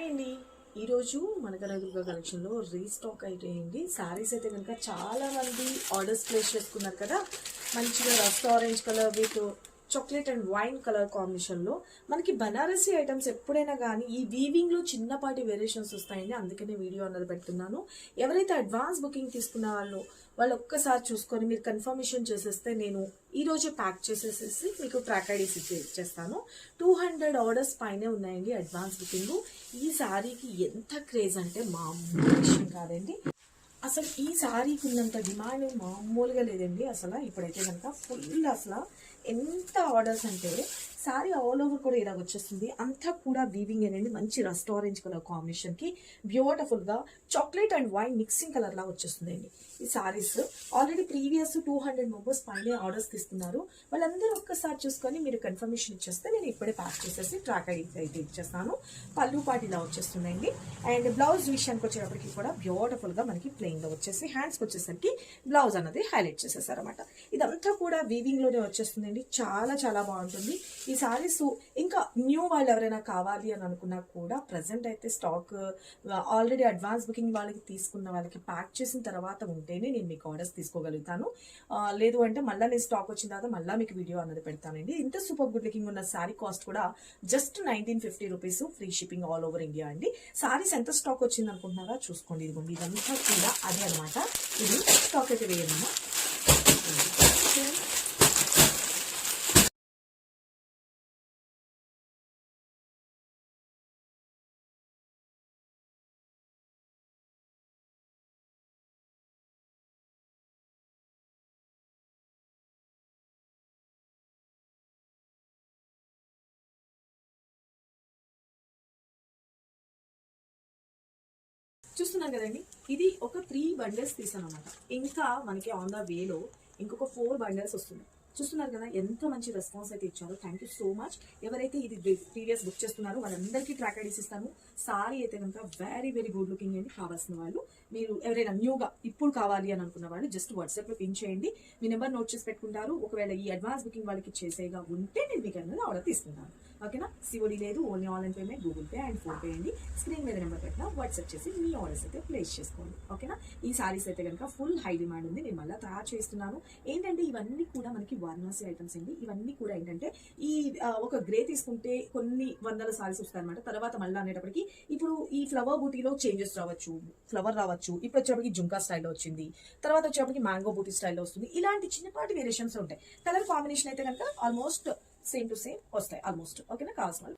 Hi అండి. ఈరోజు మన కనకదుర్గ కలెక్షన్లో రీస్టాక్ అయిపోయింది. శారీస్ అయితే కనుక చాలా మంది ఆర్డర్స్ ప్లేస్ చేసుకున్నారు కదా. మంచిగా rust orange colour with chocolate and wine colour కాంబినేషన్లో మనకి బనారసి ఐటమ్స్ ఎప్పుడైనా కానీ ఈ వీవింగ్లో చిన్నపాటి వేరియేషన్స్ వస్తాయండి. అందుకనే వీడియో అన్నది పెడుతున్నాను. ఎవరైతే అడ్వాన్స్ బుకింగ్ తీసుకున్న వాళ్ళు ఒక్కసారి చూసుకొని మీరు కన్ఫర్మేషన్ చేసేస్తే నేను ఈ రోజు ప్యాక్ చేసేసేసి మీకు ట్రాక్ ఐడీస్ ఇచ్చేస్తాను. 200 ఆర్డర్స్ పైనే ఉన్నాయండి అడ్వాన్స్ బుకింగ్. ఈ శారీకి ఎంత క్రేజ్ అంటే మామూలు విషయం కాదండి. అసలు ఈ శారీకి ఉన్నంత డిమాండ్ మామూలుగా లేదండి. అసలు ఇప్పుడైతే కనుక ఫుల్ అసలు ఎంత ఆర్డర్స్ అంటే శారీ ఆల్ ఓవర్ కూడా ఇలా వచ్చేస్తుంది. అంతా కూడా వీవింగ్ ఏనండి. మంచి రస్ట్ ఆరెంజ్ కలర్ కాంబినేషన్కి బ్యూటిఫుల్గా chocolate and wine mixing colour లా వచ్చేస్తుందండి ఈ శారీస్. ఆల్రెడీ ప్రీవియస్ 200 మెంబర్స్ పైన ఆర్డర్స్ తీసుకున్నారు. వాళ్ళందరూ ఒక్కసారి చూసుకొని మీరు కన్ఫర్మేషన్ ఇచ్చేస్తే నేను ఇప్పుడే ప్యాక్ చేసేసి ట్రాక్ ఐడి అయితే ఇచ్చేస్తాను. పళ్ళు పాటు ఇలా వచ్చేస్తుందండి. అండ్ బ్లౌజ్ విషయానికి వచ్చేటప్పటికి కూడా బ్యూటిఫుల్గా మనకి ప్లెయిన్లో వచ్చేసి హ్యాండ్స్కి వచ్చేసరికి బ్లౌజ్ అన్నది హైలైట్ చేసేసారనమాట. ఇదంతా కూడా వీవింగ్లోనే వచ్చేస్తుందండి. చాలా చాలా బాగుంటుంది ఈ సారీస్. ఇంకా న్యూ వాళ్ళు ఎవరైనా కావాలి అని అనుకున్నా కూడా ప్రజెంట్ అయితే స్టాక్ ఆల్రెడీ అడ్వాన్స్ బుకింగ్ వాళ్ళకి తీసుకున్న వాళ్ళకి ప్యాక్ చేసిన తర్వాత ఉంటేనే నేను మీకు ఆర్డర్స్ తీసుకోగలుగుతాను. లేదు అంటే మళ్ళీ నేను స్టాక్ వచ్చిన తర్వాత మళ్ళీ మీకు వీడియో అన్నది పెడతానండి. ఇంత సూపర్ గుడ్ లుకింగ్ ఉన్న శారీ కాస్ట్ కూడా just 1950 rupees, free shipping all over India అండి. శారీస్ ఎంత స్టాక్ వచ్చింది అనుకుంటున్నారా చూసుకోండి. ఇదిగోండి ఇదంతా కూడా అదే అనమాట. ఇది స్టాక్ అయితే వేయమన్నా. చూస్తున్నారు కదండి, ఇది ఒక 3 బండిల్స్ తీసాను అనమాట. ఇంకా మనకి ఆన్ ద వేలో ఇంకొక 4 బండిల్స్ వస్తుంది. చూస్తున్నారు కదా ఎంత మంచి రెస్పాన్స్ అయితే ఇచ్చారో. Thank you so much. ఎవరైతే ఇది ప్రీవియస్ బుక్ చేస్తున్నారో వాళ్ళందరికీ ట్రాక్ ఐడీస్ ఇస్తాను. సారీ అయితే కనుక వెరీ వెరీ గుడ్ లుకింగ్ అని కావాల్సిన వాళ్ళు, మీరు ఎవరైనా న్యూగా ఇప్పుడు కావాలి అని అనుకున్న వాళ్ళు జస్ట్ వాట్సాప్లో పిన్ చేయండి. మీ నెంబర్ నోట్ చేసి పెట్టుకుంటారు. ఒకవేళ ఈ అడ్వాన్స్ బుకింగ్ వాళ్ళకి చేసేగా ఉంటే నేను మీకు అన్నది ఆర్డర్ తీసుకుంటాను. ఓకేనా. సిఓడి లేదు, only online payment, Google pay and phone pay అండి. స్క్రీన్ మీద నెంబర్ పెట్టినా వాట్సాప్ చేసి మీ ఆర్డర్స్ అయితే ప్లేస్ చేసుకోండి. ఓకేనా. ఈ సారీస్ అయితే కనుక ఫుల్ హై డిమాండ్ ఉంది. నేను మళ్ళీ తయారు చేస్తున్నాను. ఏంటంటే ఇవన్నీ కూడా మనకి వారణాసి ఐటమ్స్ అండి. ఇవన్నీ కూడా ఏంటంటే ఈ ఒక గ్రే తీసుకుంటే కొన్ని వందల సారీస్ వస్తాయి అనమాట. తర్వాత మళ్ళీ అనేటప్పటికి ఇప్పుడు ఈ ఫ్లవర్ బూటీలో చేంజెస్ రావచ్చు, ఫ్లవర్ రావచ్చు. ఇప్పుడు వచ్చేప్పటికి జుంకా స్టైల్లో వచ్చింది, తర్వాత వచ్చేప్పటికి మ్యాంగో బూటీ స్టైల్లో వస్తుంది. ఇలాంటి చిన్నపాటి వేరియేషన్స్ ఉంటాయి. కలర్ కాంబినేషన్ అయితే కనుక ఆల్మోస్ట్ సేమ్ టు సేమ్ వస్తాయి ఆల్మోస్ట్. ఓకేనా. కావాల్సిన